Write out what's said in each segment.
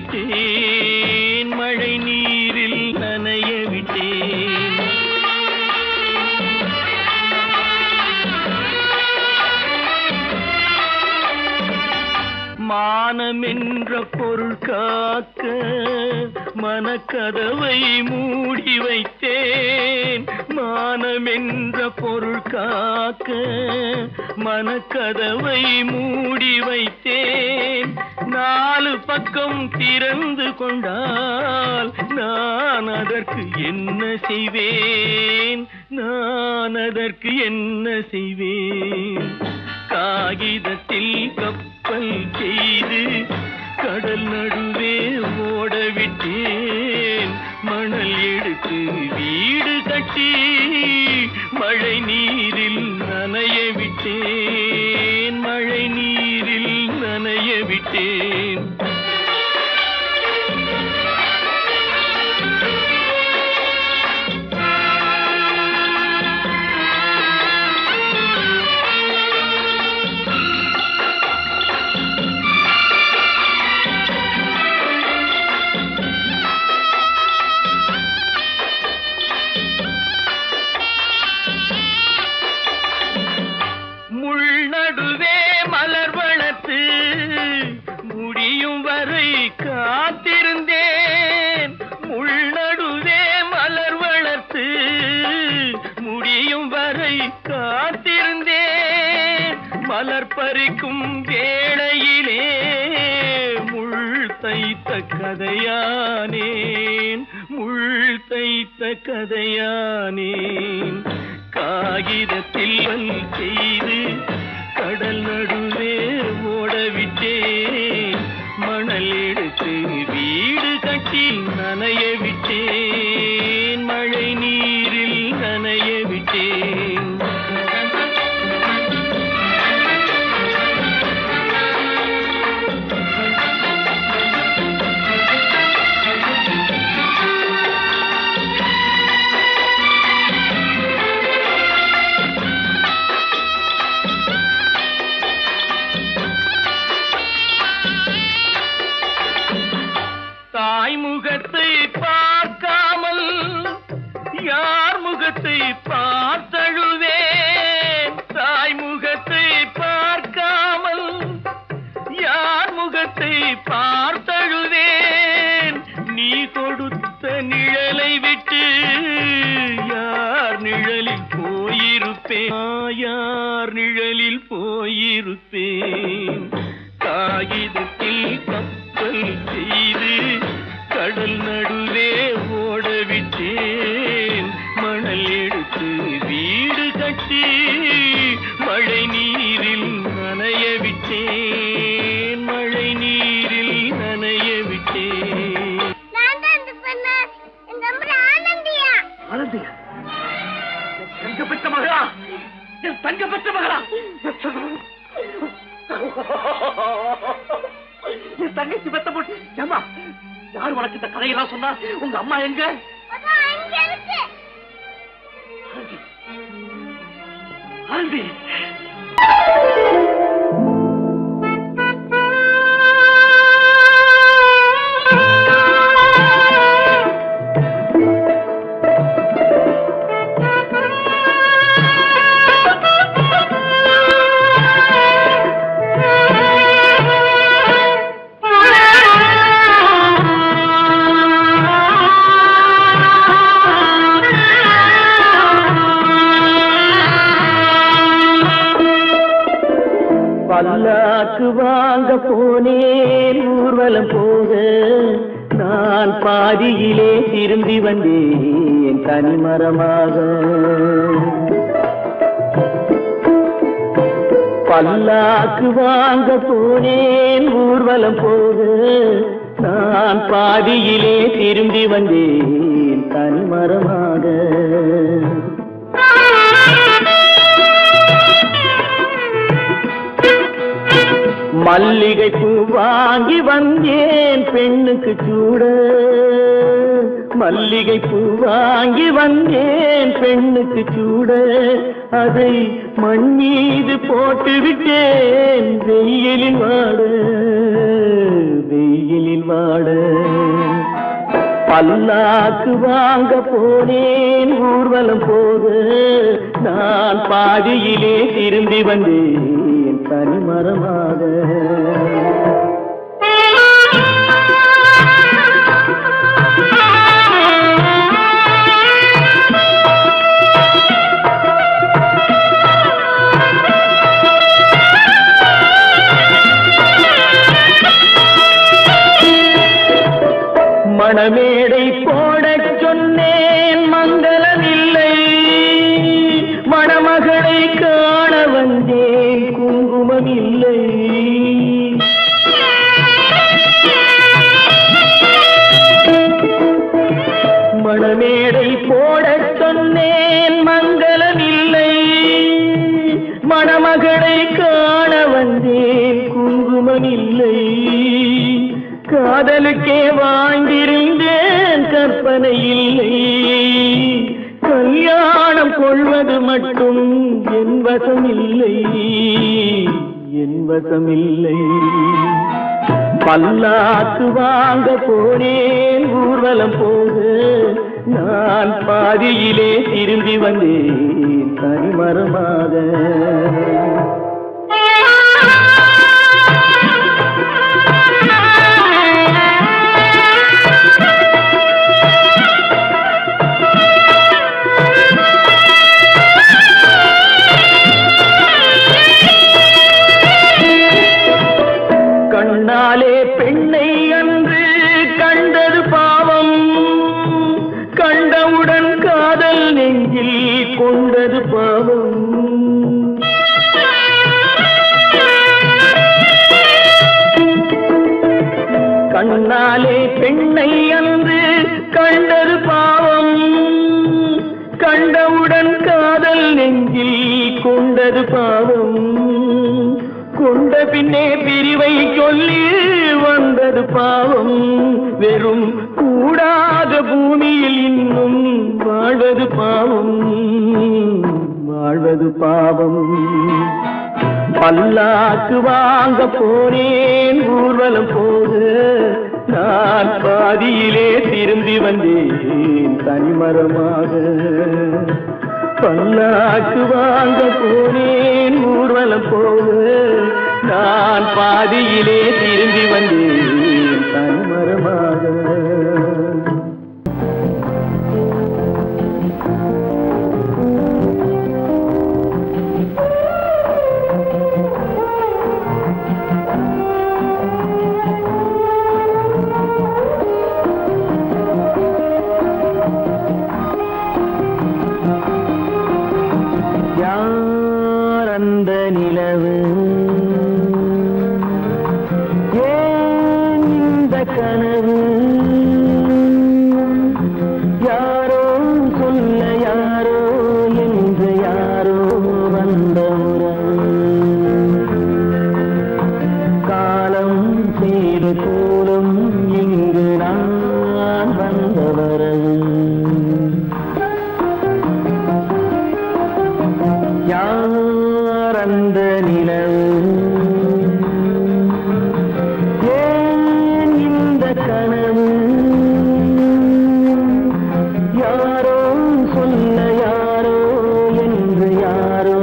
விட்டேன், மழை நீரில் நனைய விட்டேன். மானம் என்ற பொருள் காக்க மனக்கதவை மூடி வைத்தேன். மானம் என்ற பொருள் காக்க மனக்கதவை மூடி வைத்தேன். 4 பக்கம் திறந்து கொண்டால் நான் அதற்கு என்ன செய்வேன்? நான் அதற்கு என்ன செய்வேன்? காகிதத்தில் கப்பல் செய்து கடல் நடுவே ஓடவிட்டேன். மணல் எடுத்து வீடு கட்டி மழை நீரில் நனைய விட்டேன். மழை நீரில் நனைய விட்டேன். நடுவே மலர் வளர்த்து முடியும் வரை காத்திருந்தேன். முள் நடுவே மலர் வளர்த்து முடியும் வரை காத்திருந்தேன். மலர் பறிக்கும் வேளையிலே முள் தைத்த கதையானேன். முள் தைத்த கதையானேன். காகிதத்தில் செய்து கடல் நடுவே ஓடவிட்டேன். மணல் எடுத்து வீடு கட்டி நனைய விட்டேன். மழை நீரில் நனைய விட்டேன். தாய் முகத்தை பார்க்காமல் யார் முகத்தை பார்த்தழுவேன். தாய் முகத்தை பார்க்காமல் யார் முகத்தை பார்த்தழுவேன். நீ கொடுத்த நிழலை விட்டு யார் நிழலில் போயிருப்பேன். யார் நிழலில் போயிருப்பேன். காகிதத்தில் கப்பல் செய்து கடல் நடுவே ஓடவிட்டேன். மணல் எடுத்து வீடு கட்டி மழை நீரில் நனைய விட்டேன். மழை நீரில் நனைய விட்டேன். தங்க பெற்ற மகளா? என் தங்க பெற்ற மகளா? என் தங்கச்சி பெத்த போட்டு ஏமா யார் உனக்கு இந்த கதையெல்லாம் சொன்னா? உங்க அம்மா எங்க? ஆண்டி பல்லாக்கு வாங்க போனேன் ஊர்வலம் போக. நான் பாதியிலே திரும்பி வந்தேன் தனிமரமாக. பல்லாக்கு வாங்க போனேன் ஊர்வலம் போக. நான் பாதியிலே திரும்பி வந்தேன் தனிமரமாக. மல்லிகை பூ வாங்கி வந்தேன் பெண்ணுக்கு சூட. மல்லிகை பூ வாங்கி வந்தேன் பெண்ணுக்கு சூட, அதை மண் மீது போட்டு விட்டேன் வெயிலில் வாட, வெயிலில் வாட. பல்லாக்கு வாங்க போனேன் ஊர்வலம் போக, நான் பாதியிலே திரும்பி வந்தேன் தனிமரமாக. மணமேடை போடச் சொன்னேன் மங்களமில்லை, மணமகளை காண வந்தேன் குங்குமமில்லை. மணமேடை போடச் சொன்னேன் மங்களமில்லை, மணமகளை காண வந்தேன் குங்குமமில்லை. காதலுக்கே வாழ்ந்திருந்தேன் கற்பனை இல்லை, கல்யாணம் கொள்வது மட்டும் என் வசமில்லை, என் வசமில்லை. பல்லாக்கு வாங்க போனேன் ஊர்வலம் போக, நான் பாதியிலே திரும்பி வந்தேன் தனிமரமாக. கண்ணாலே பெண்ணை அன்று கண்டது பாவம், கண்டவுடன் காதல் நெஞ்சில் கொண்டது பாவம். கண்ணாலே பெண்ணை அன்று கண்டது பாவம், கண்டவுடன் காதல் நெஞ்சில் கொண்டது பாவம். கொண்ட பின்னே பிரிவை சொல்லி வந்தது பாவம், வெறும் கூடாத பூமியில் இன்னும் வாழ்வது பாவம், வாழ்வது பாவம். பல்லாக்கு வாங்க போனேன் ஊர்வலம் போக, நான் பாதியிலே திரும்பி வந்தேன் தனிமரமாக. பல்லாக்கு வாங்க போனேன் ஊர்வலம் போக, நான் பாதியிலே திரும்பி வந்தேன் தனிமரமாக. அந்த நிலவு ஏன் இந்த கனவு, யாரோ சொல்ல யாரோ என்று யாரோ வந்த உறவு, காலம் செய்து கூறும் இங்கு நான் வந்த வரவு. யார் அந்த நிலவு ஏன் இந்த கனவு, யாரோ சொல்ல யாரோ என்று யாரோ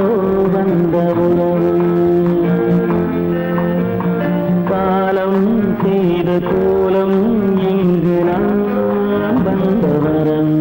வந்த உறவு, காலம் செய்த கோலம் இங்கு நான் வந்த வரம்.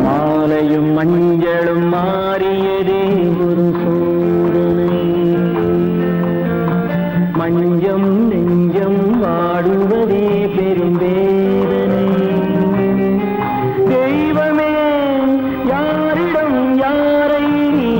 மாலையும் மஞ்சளும் மாறியதே ஒரு சோதனை, மஞ்சம் நெஞ்சம் வாடுவதே பெரும் வேதனை. தெய்வமே யாரிடம் யாரை நீ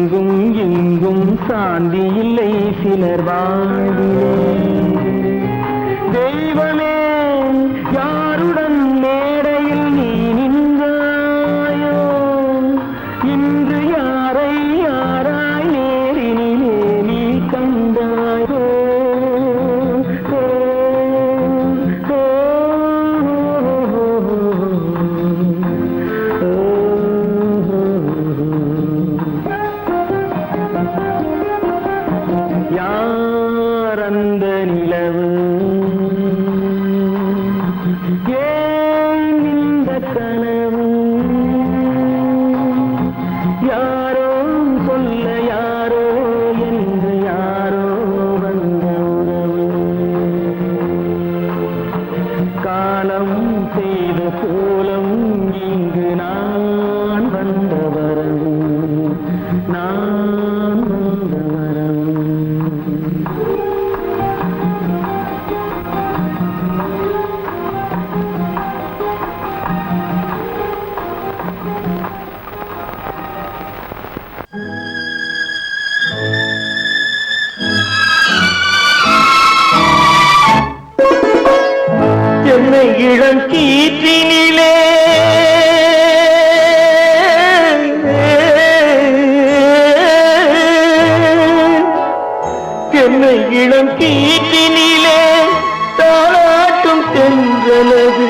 அங்கும் இங்கும் சாந்தி இல்லை சிலர் வாழ்விலே. தெய்வமே யாருடன் மேடையில் நீ நின்றாயோ, இன்று யாரை யாராய் நேரினிலே நீ கண்டாயோ. யார் அந்த நிலவு, ஏன் இந்த கனவு, யாரோ சொல்ல யாரோ என்று யாரோ வந்த உறவு. காலம் செய்த கோலம் இங்கு நான் வந்த வரவு, நான் வந்த வரவு. என்னை இளம் கீற்றினிலே என்னை இளம் கீற்றினிலே தாளாட்டும் தென்றலது,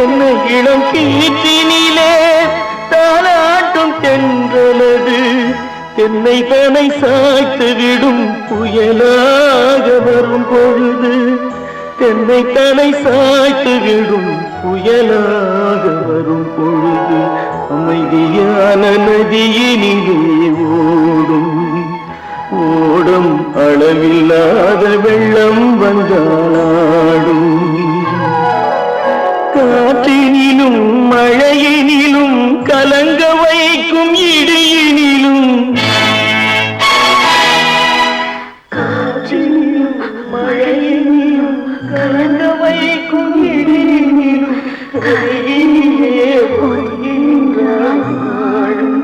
என்னை இளம் கீற்றினிலே தாளாட்டும் தென்றலது, என்னை தனை சாய்த்து விடும் புயலாக வரும் பொழுது, என்னை தலை சாய்த்து விடும் புயலாக வரும் பொழுது, அமைதியான நதியினிலே ஓடும் ஓடும் அளவில்லாத வெள்ளம் வந்தாடும். காற்றினிலும் மழையினிலும் கலங்க வைக்கும் இடியினிலும், காற்றினிலும் மழையினிலும் கலங்க வைக்கும் இடியினிலும் கையிலே பொய்கின்றான் நாடும்.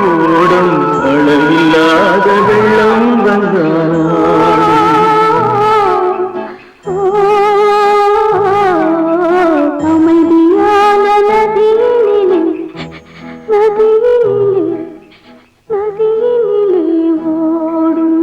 ஓடும் அளவில்லாத வெள்ளம் வந்தாடும். அமைதியான நதியினிலே ஓடும்.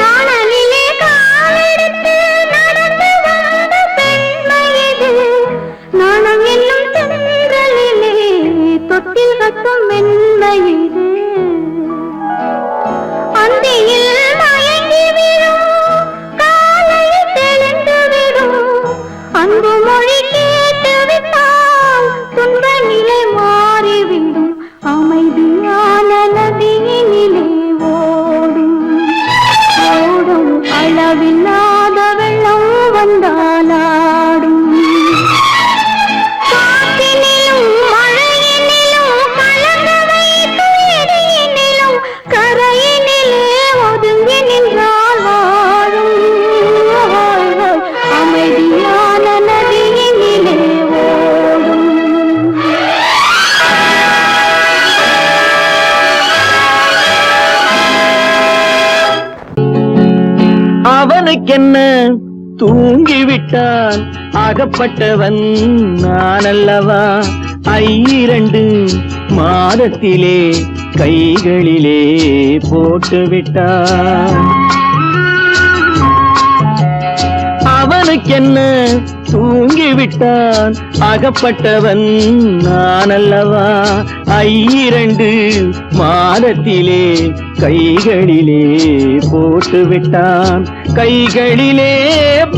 நாணலிலே காலெடுத்து நடந்து வந்த பெண்மை இது, நாணம் என்னும் தென்றலிலே தொட்டில் கட்டும் மென்மை இது. அந்தியில் மயங்கி விடும், காலையில் தெளிந்து விடும், அன்பு மொழி கேட்டு விட்டால் துன்ப நிலை மாறிவிடும். அமைதியான நதியினிலே ஓடும் ஓடும் அளவில்லாத வெள்ளம் வந்தாலாடும். காற்றினிலும் மழையினிலும் கலங்க வைக்கும் இடியினிலும் கரையினிலே ஒதுங்கி நின்றால் வாழும். அமைதியான நதியினிலே ஓடும். அவனுக்கென்ன தூங்கிவிட்டான், அகப்பட்டவன் நான் அல்லவா. 2 மாதத்திலே கைகளிலே போட்டுவிட்டான். அவனுக்கென்ன தூங்கிவிட்டான், அகப்பட்டவன் நான் அல்லவா. 2 மாதத்திலே கைகளிலே போட்டுவிட்டான், கைகளிலே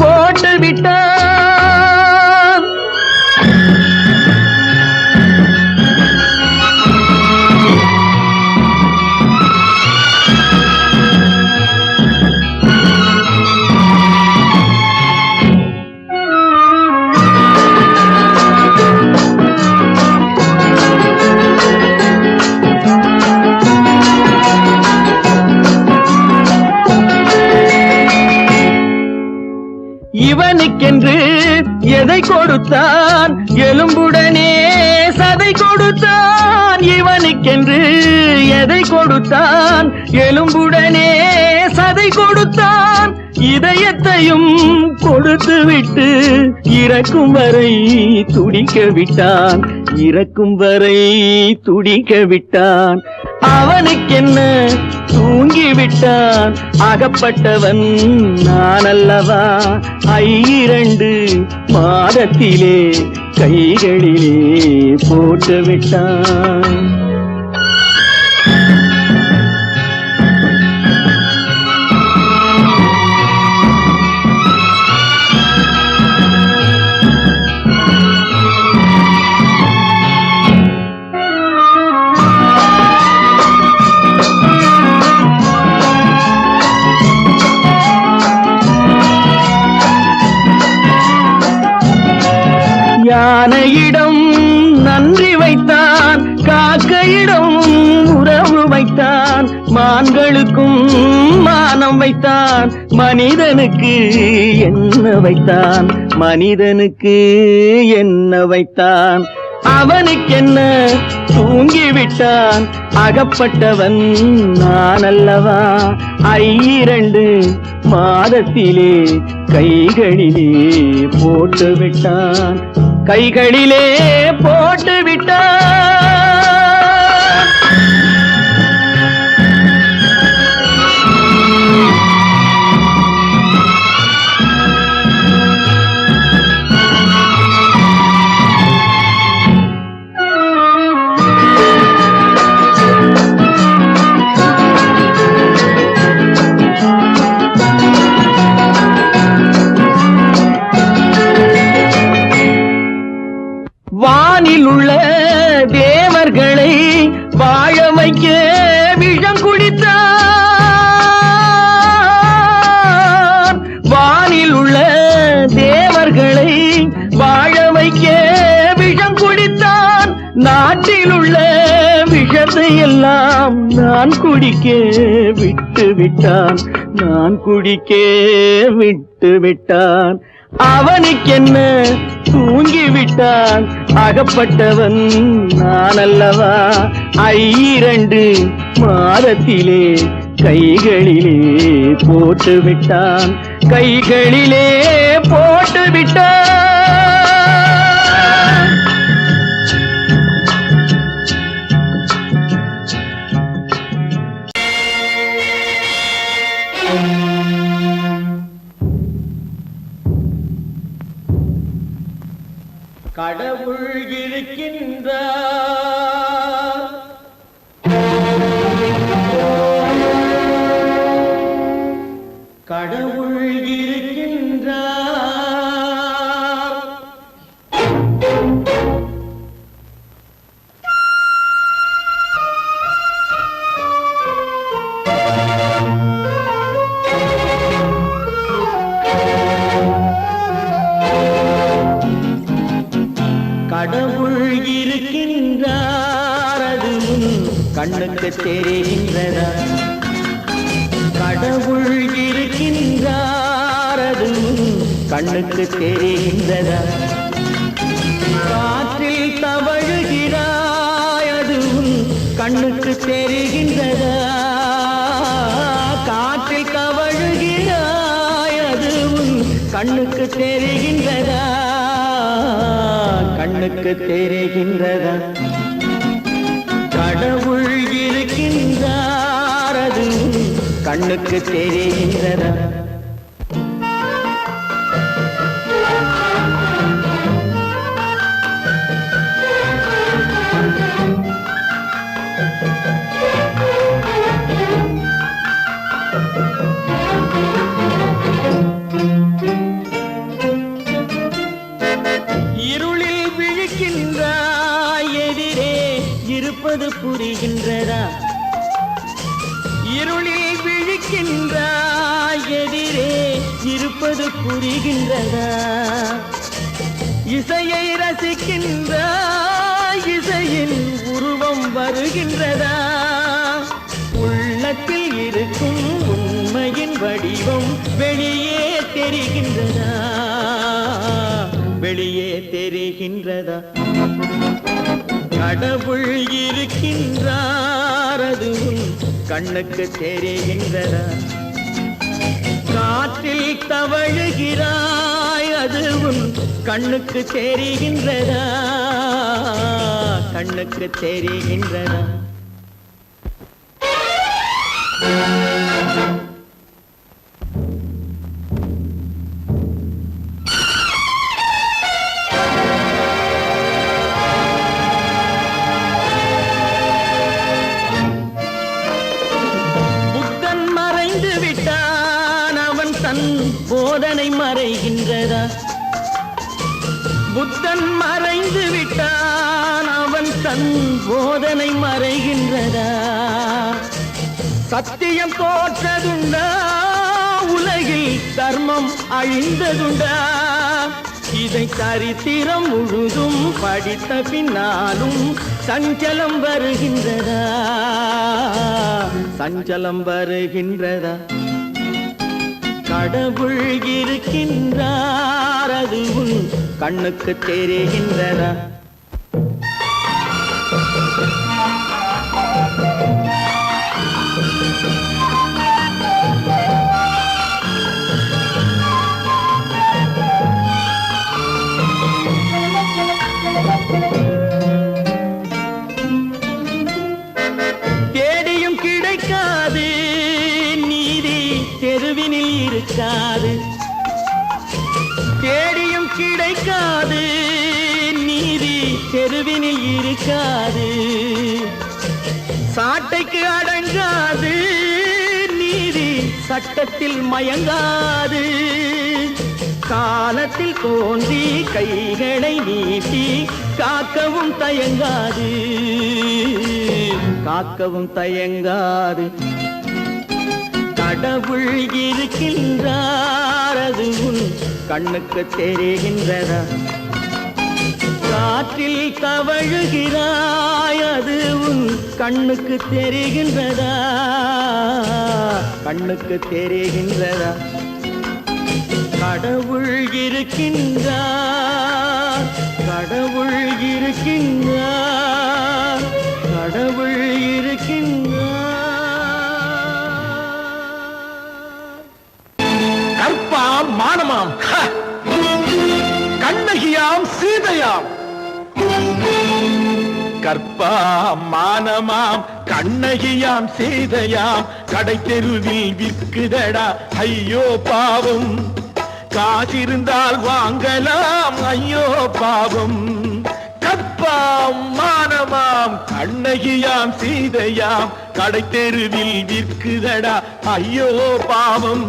போட்டுவிட்டான். எதை கொடுத்தான் எலும்புடனே சதை கொடுத்தான் இவனுக்கென்று எதை கொடுத்தான் எலும்புடனே சதை கொடுத்தான் இதயத்தையும் கொடுத்து விட்டு இறக்கும் வரை துடிக்க விட்டான் இறக்கும் வரை துடிக்க விட்டான் அவனுக்கென்ன தூங்கிவிட்டான் அகப்பட்டவன் நான் அல்லவா 2 மாதத்திலே கைகளிலே போட்டு விட்டான் யானையிடம் நன்றி வைத்தான் காக்கையிடம் உறவு வைத்தான் மான்களுக்கும் மானம் வைத்தான் மனிதனுக்கு என்ன வைத்தான் மனிதனுக்கு என்ன வைத்தான் அவனுக்கென்ன தூங்கிவிட்டான் அகப்பட்டவன் நான் அல்லவா 2 மாதத்திலே கைகளிலே போட்டு விட்டான் கைகளிலே போட்டு விட்டான் வானில் உள்ள தேவர்களை வாழ வைக்க விஷம் குடித்தான் வானில் உள்ள தேவர்களை வாழ வைக்க விஷம் குடித்தான் நாட்டில் உள்ள விஷத்தை எல்லாம் நான் குடிக்க விட்டு விட்டான் நான் குடிக்க விட்டு விட்டான் அவனுக்கென்ன தூங்கிவிட்டான் அகப்பட்டவன் நான் அல்லவா 2 மாதத்திலே கைகளிலே போட்டு விட்டான் கைகளிலே போட்டு விட்டான் கடவுள் இருக்கின்றார் கடவுள் இருக்கின்றார் கடவுள் இருக்கின்றார் அதுவும் கண்ணுக்கு தெரிகின்றதா கடவுள் இருக்கின்றார் அதுவும் கண்ணுக்கு தெரிகின்றதா காற்றில் தவழுகிறாய் அதுவும் கண்ணுக்கு தெரிகின்றதா காற்றில் தவழுகிறாய் அதுவும் கண்ணுக்கு தெரிகின்றதா கண்ணுக்கு தெரிகின்றதா கடவுள் இருக்கின்றார் அது கண்ணுக்கு தெரிகின்றதா இருப்பது புரிகின்றதா இருளில் விழிக்கின்றாய் எதிரே இருப்பது புரிகின்றதா இசையை ரசிக்கின்றாய் இசையின் உருவம் வருகின்றதா உள்ளத்தில் இருக்கும் உண்மையின் வடிவம் வெளியே தெரிகின்றதா வெளியே தெரிகின்றதா? கடவுள் இருக்கின்றார், அது உன் கண்ணுக்கு தெரிகின்றதா? காற்றில் தவழுகிறாய், அது உன் கண்ணுக்கு தெரிகின்றதா? கண்ணுக்கு தெரிகின்றதா? போதனை மறைகின்றதா? புத்தன் மறைந்து விட்டான், அவன் தன் போதனை மறைகின்றதா? சத்தியம் தோற்றதுண்டா? உலகில் தர்மம் அழிந்ததுண்டா? இதை சரித்திரம் முழுதும் படித்த பின்னாலும் சஞ்சலம் வருகின்றதா? சஞ்சலம் வருகின்றதா? கடவுள் இருக்கின்றார், அது உன் கண்ணுக்கு தெரிகின்றதா? தேடியும் கிடைக்காது நீதி, தெருவினில் இருக்காது. தேடியும் கிடைக்காது நீதி, தெருவினில் இருக்காது. சாட்டைக்கு அடங்காது நீதி, சட்டத்தில் மயங்காது. காலத்தில் தோன்றி கைகளை நீட்டி காக்கவும் தயங்காது, காக்கவும் தயங்காது. கடவுள் இருக்கின்றார், அது உன் கண்ணுக்கு தெரிகின்றதா? காற்றில் தவழுகிறாய், அது உன் கண்ணுக்கு தெரிகின்றதா? கண்ணுக்கு தெரிகின்றதா? கடவுள் இருக்கின்றார், கடவுள் இருக்கின்றார், கடவுள் இருக்கின்றார். கற்பாம் மானமாம், கண்ணகியாம் சீதையாம். கற்பாம் மானமாம், கண்ணகியாம் சீதையாம். கடை தெருவில் விற்குதடா ஐயோ பாவம். காசிருந்தால் வாங்கலாம் ஐயோ பாவம். கற்பாம் மானமாம், கண்ணகியாம் சீதையாம். கடை தெருவில் விற்குதடா ஐயோ பாவம்.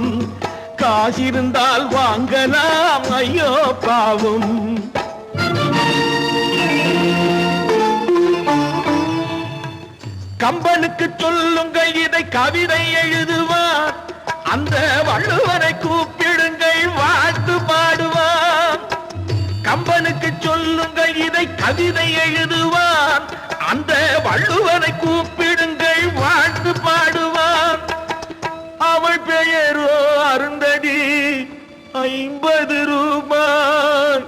காசிருந்தால் வாங்கலாம் ஐயோ பாவம். கம்பனுக்கு சொல்லுங்கள் இதை கவிதை எழுதுவார். அந்த வள்ளுவரை கூப்பிடுங்கள் வாழ்த்து பாடுவார். கம்பனுக்கு சொல்லுங்கள் இதை கவிதை எழுதுவார். அந்த வள்ளுவரை கூப்பிடுங்கள் வாழ்த்து பாடுவார். அவள் பெயரோ அருந்ததி 50 ரூபாய்.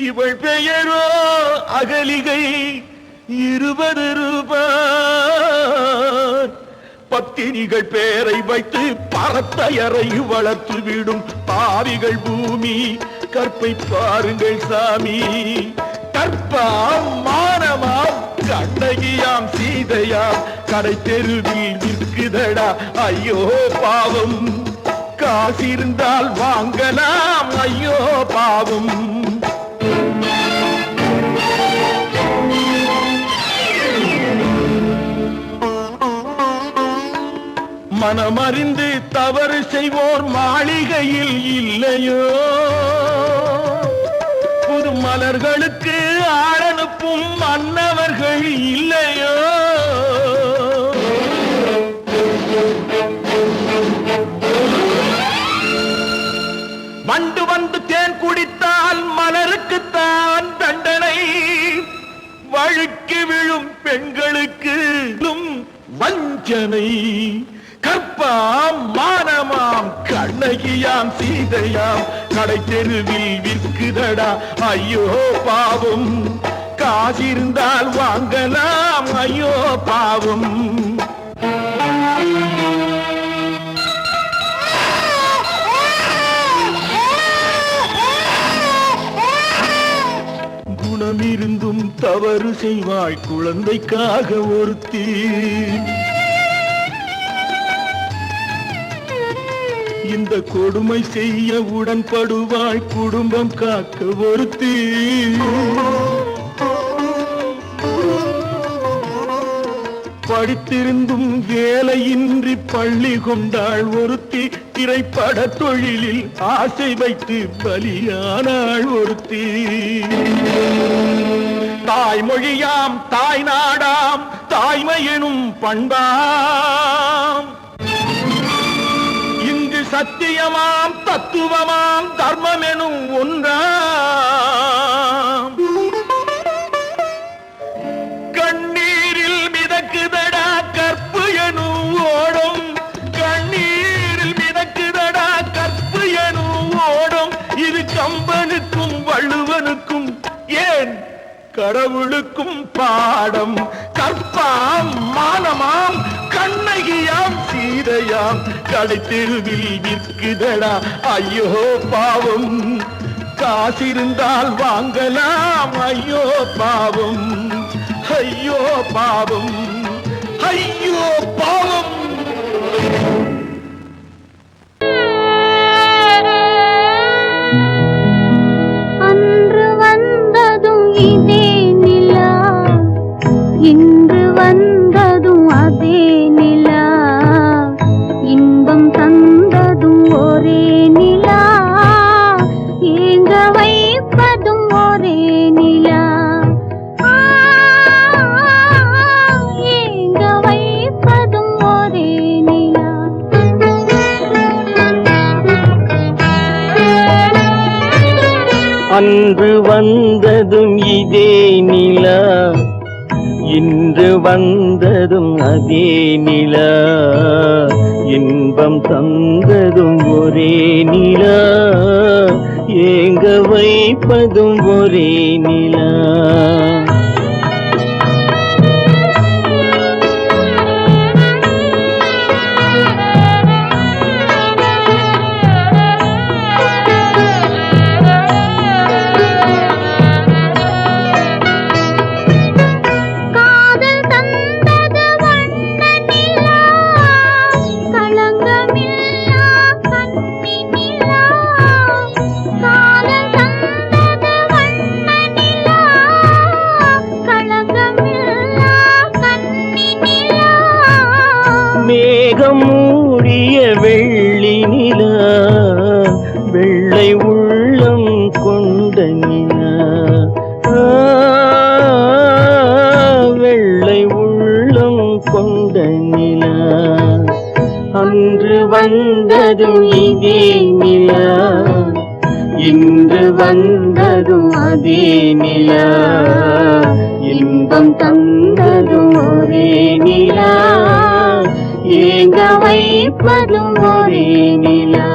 இவள் பெயரோ அகலிகை 20 ரூபாய். பத்தினிகள் பேரை வைத்து பரத்தையறை வளர்த்து விடும் பாவிகள் பூமி. கற்பை பாருங்கள் சாமி. கற்பாம் மானமாம், கண்ணகியாம் சீதையாம். கடை தெருவில் விற்குதடா ஐயோ பாவம். காசிருந்தால் வாங்கலாம் ஐயோ பாவம். மனமறிந்து தவறு செய்வோர் மாளிகையில் இல்லையோ? புது மலர்களுக்கு ஆளனுப்பும் மன்னவர்கள் இல்லையோ? வண்டு வந்து தேன் குடித்தால் மலருக்குத்தான் தண்டனை. வழுக்கி விழும் பெண்களுக்கு வஞ்சனை. கற்பாம் மானமாம், கண்ணகி கண்ணகியாம் சீதையாம் கடை தெருவில் விற்குதடா ஐயோ பாவம் காசிருந்தால் வாங்கலாம் ஐயோ பாவம் குணமிருந்தும் தவறு செய்வாய் குழந்தைக்காக ஒருத்தி இந்த கொடுமை செய்ய உடன்படுவாய் குடும்பம் காக்க ஒருத்தி படித்திருந்தும் வேலையின்றி பள்ளி கொண்டாள் ஒருத்தி திரைப்பட தொழிலில் ஆசை வைத்து பலியானாள் ஒருத்தி தாய்மொழியாம் தாய் நாடாம் தாய்மையெனும் பண்பாம் இங்கு சத்தியமாம் தத்துவமாம் தர்மமெனும் ஒன்றாம் கண்ணீரில் மிதக்குதடா கற்பு எனும் ஓடும் கண்ணீரில் மிதக்குதடா கற்பு எனும் ஓடும் இது கம்பனுக்கும் வள்ளுவனுக்கும் ஏன் கடவுளுக்கும் பாடம் கற்பாம் மானமாம் கண்ணகியாம் சீதையாம் கடை தெருவில் விற்குதடா ஐயோ பாவம் காசிருந்தால் வாங்கலாம் ஐயோ பாவம் ஐயோ பாவம் ஐயோ பாவம் அன்று வந்ததும் இதே நிலா இன்று வந்ததும் அதே நிலா இன்பம் தந்ததும் ஒரே நிலா ஏங்க வைப்பதும் ஒரே நிலா ஏங்க வைப்பதும் ஒரே நிலா அன்று வந்ததும் இதே நிலா இன்று வந்ததும் அதே நிலா இன்பம் தந்ததும் ஒரே நிலா ஏங்க வைப்பதும் ஒரே நிலா காதல் தந்தது வண்ண நிலா களங்கமில்லா கண்ணி நிலா காதல் தந்தது வண்ண நிலா களங்கமில்லா கண்ணி நிலா மேகம் மூடிய வெள்ளி நிலா வெள்ளை உள்ளம் கொண்ட நிலா வெள்ளை உள்ளம் கொண்ட நிலா அன்று வந்ததும் இதே நிலா இன்று வந்ததும் அதே நிலா இன்பம் தந்ததும் ஒரே நிலா ஏங்க வைப்பதும் ஒரே நிலா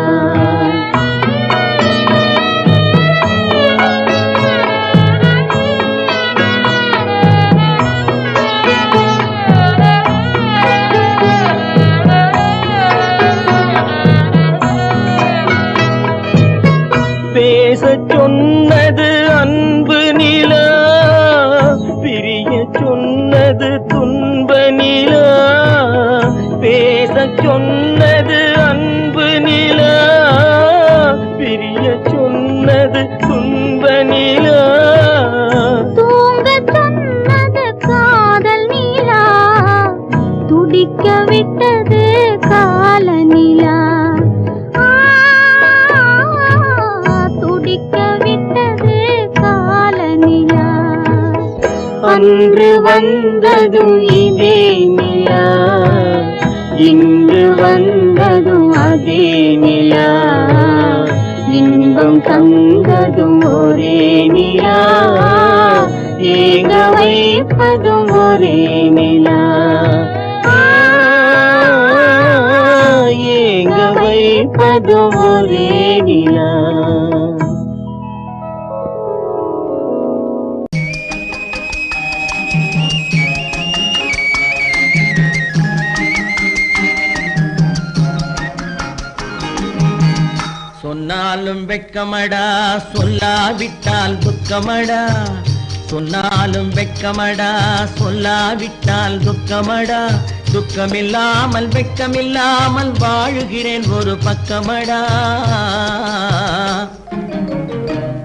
பேசச் சொன்னது அன்பு நிலா பிரிய சொன்னது துன்ப நிலா பேசச் சொன்னது அன்பு நிலா பிரிய சொன்னது துன்ப நிலா தூங்கச் சொன்னது காதல் நிலா துடிக்க விட்டது கால நிலா துடிக்க விட்டது கால நிலா அன்று வந்ததும் இதே நிலா இன்று வந்ததும் அதே நிலா இன்பம் தந்ததும் ஒரே நிலா ஏங்க வைப்பதும் ஒரே நிலா ஏங்க வைப்பதும் கேட்பது ஒரே நிலா. சொன்னாலும் வெட்கமடா, சொல்லாவிட்டால் துக்கமடா. சொன்னாலும் வெட்கமடா, சொல்லாவிட்டால் துக்கமடா. துக்கமில்லாமல் வெட்கமில்லாமல் வாழுகிறேன் ஒரு பக்கமடா.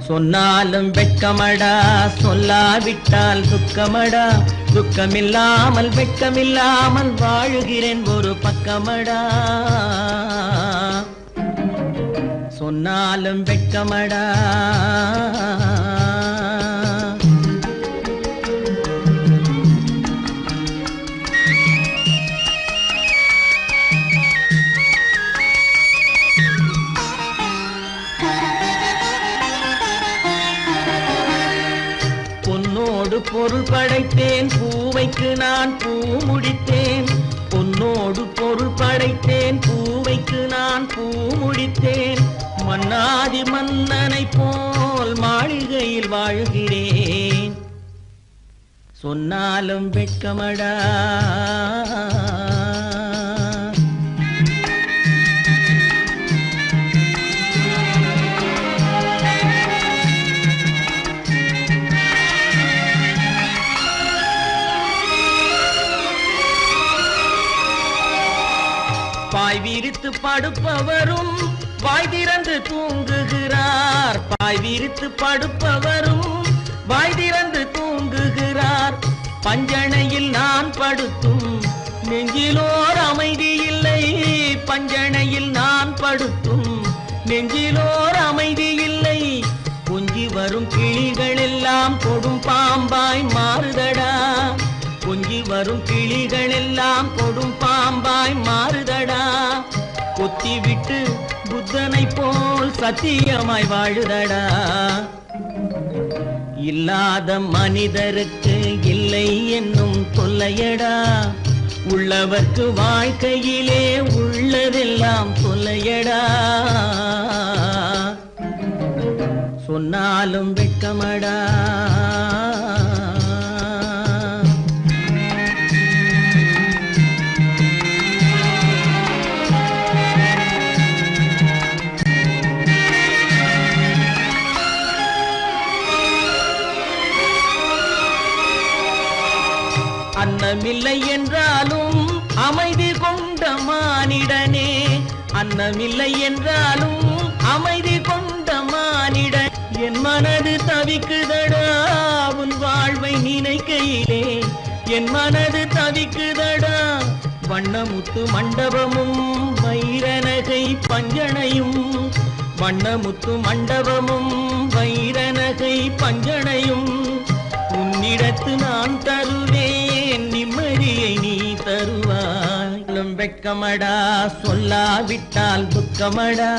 சொன்னாலும் வெட்கமடா, சொல்லாவிட்டால் துக்கமடா. துக்கமில்லாமல் வெட்கமில்லாமல் வாழுகிறேன் ஒரு பக்கமடா. சொன்னாலும் வெட்கமடா. பொன்னோடு பொருள் படைத்தேன், பூவைக்கு நான் பூ முடித்தேன். பொன்னோடு பொருள் படைத்தேன், பூவைக்கு நான் பூ முடித்தேன். மன்னாதி மன்னனை போல் மாளிகையில் வாழ்கிறேன். சொன்னாலும் வெட்கமடா. பாய் விரித்து படுப்பவரும் வாய் திறந்து தூங்குகிறார். பாய் விரித்து படுப்பவரும் வாய் திறந்து தூங்குகிறார். பஞ்சணையில் நான் படுத்தும் நெஞ்சிலோர் அமைதி இல்லை. பஞ்சணையில் நான் படுத்தும் நெஞ்சிலோர் அமைதி இல்லை. கொஞ்சி வரும் கிளிகள் எல்லாம் கொடும் பாம்பாய் மாறுதடா. கொஞ்சி வரும் கிளிகள் எல்லாம் கொடும் பாம்பாய் மாறுதடா. கொத்தி விட்டு புத்தனை போல் சத்தியமாய் வாழுதடா. இல்லாத மனிதருக்கு இல்லை என்னும் தொல்லையடா. உள்ளவர்க்கு வாழ்க்கையிலே உள்ளதெல்லாம் தொல்லையடா. சொன்னாலும் வெட்கமடா. அன்னமில்லை என்றாலும் அமைதி கொண்ட மானிடனே. அன்னமில்லை என்றாலும் அமைதி கொண்ட மானிடன். என் மனது தவிக்குதடா உன் வாழ்வை நினைக்கையிலே. என் மனது தவிக்குதடா. வண்ணமுத்து மண்டபமும் வைரநகை பஞ்சனையும். வண்ணமுத்து மண்டபமும் வைரநகை பஞ்சனையும். உன்னிடத்து நான் தருவேன், நிம்மதியை நீ தருவாய். வெட்கமடா, சொல்லாவிட்டால் துக்கமடா.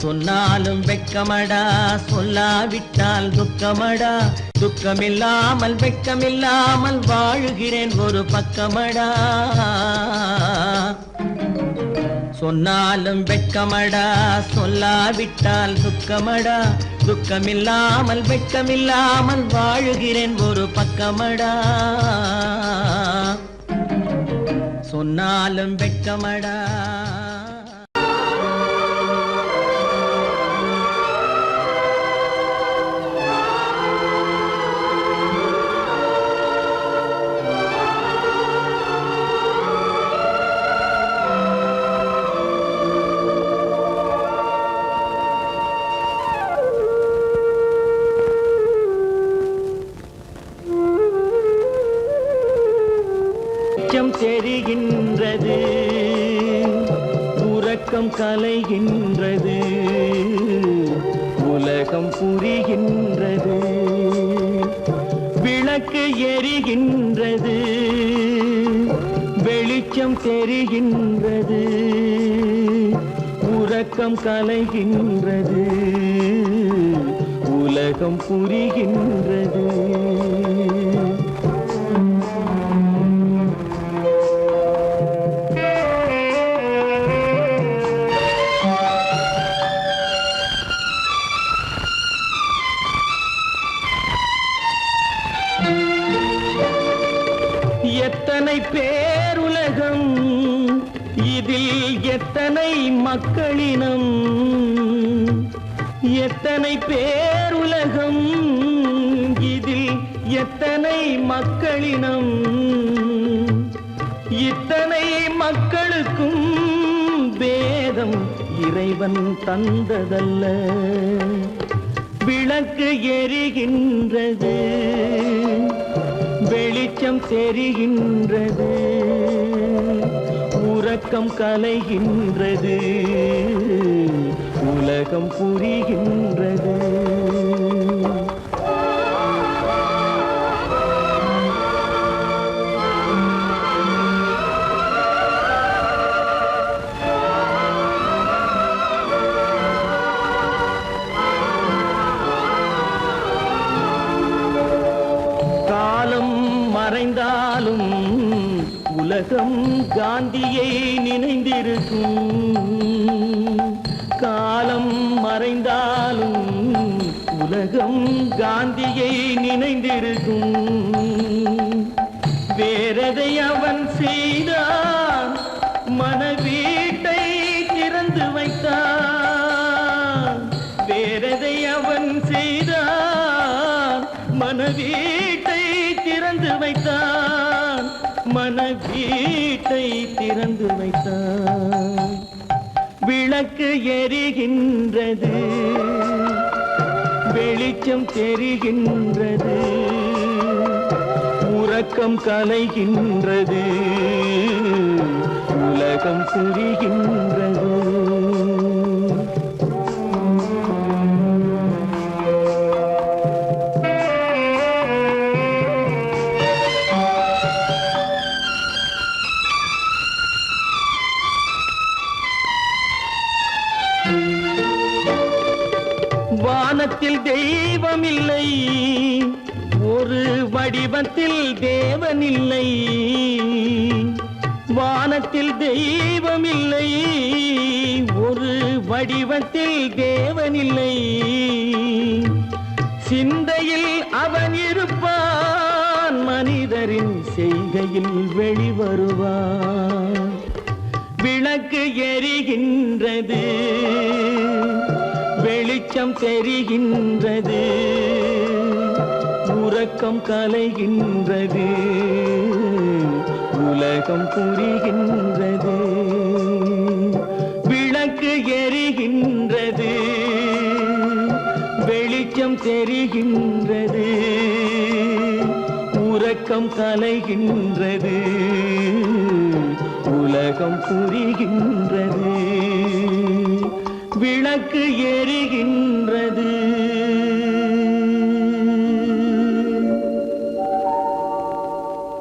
சொன்னாலும் வெட்கமடா, சொல்லாவிட்டால் துக்கமடா. துக்கமில்லாமல் வெட்கமில்லாமல் வாழுகிறேன் ஒரு பக்கமடா. சொன்னாலும் வெட்கமடா, சொல்லாவிட்டால் துக்கமடா. துக்கமில்லாமல் வெட்கமில்லாமல் வாழுகிறேன் ஒரு பக்கமடா. சொன்னாலும் வெட்கமடா. தெரிகின்றது, உறக்கம் கலைகின்றது, உலகம் புரிகின்றது. விளக்கு எரிகின்றது, வெளிச்சம் தெரிகின்றது, உறக்கம் கலைகின்றது, உலகம் புரிகின்றது. மக்களினம் எத்தனை பேருலகம் இதில் எத்தனை மக்களினம் இத்தனை மக்களுக்கும் வேதம் இறைவன் தந்ததல்ல விளக்கு எரிகின்றது வெளிச்சம் தெரிகின்றது உறக்கம் கலைகின்றது உலகம் புரிகின்றது காலம் மறைந்தாலும் உலகம் காந்தியை நினைந்திருக்கும் காலம் மறைந்தாலும் உலகம் காந்தியை நினைந்திருக்கும் வேறதை அவன் செய்தான் மனவீட்டை திறந்து வைத்தான் வேறதை அவன் செய்தான் மனவீட்டை திறந்து வைத்தான் மனவீட்டை திறந்து வைத்தான் விளக்கு எரிகின்றது வெளிச்சம் தெரிகின்றது உறக்கம் கலைகின்றது உலகம் புரிகின்றது வானத்தில் தெய்வம் இல்லை ஒரு வடிவத்தில் தேவன் இல்லை வானத்தில் தெய்வம் இல்லை ஒரு வடிவத்தில் தேவன் இல்லை சிந்தையில் அவன் இருப்பான் மனிதரின் செய்கையில் வெளிவருவான் விளக்கு எரிகின்றது வெளிச்சம் தெரிகின்றது உறக்கம் கலைகின்றது உலகம் புரிகின்றது விளக்கு எரிகின்றது வெளிச்சம் தெரிகின்றது உறக்கம் கலைகின்றது உலகம் புரிகின்றது விளக்கு எரிகின்ற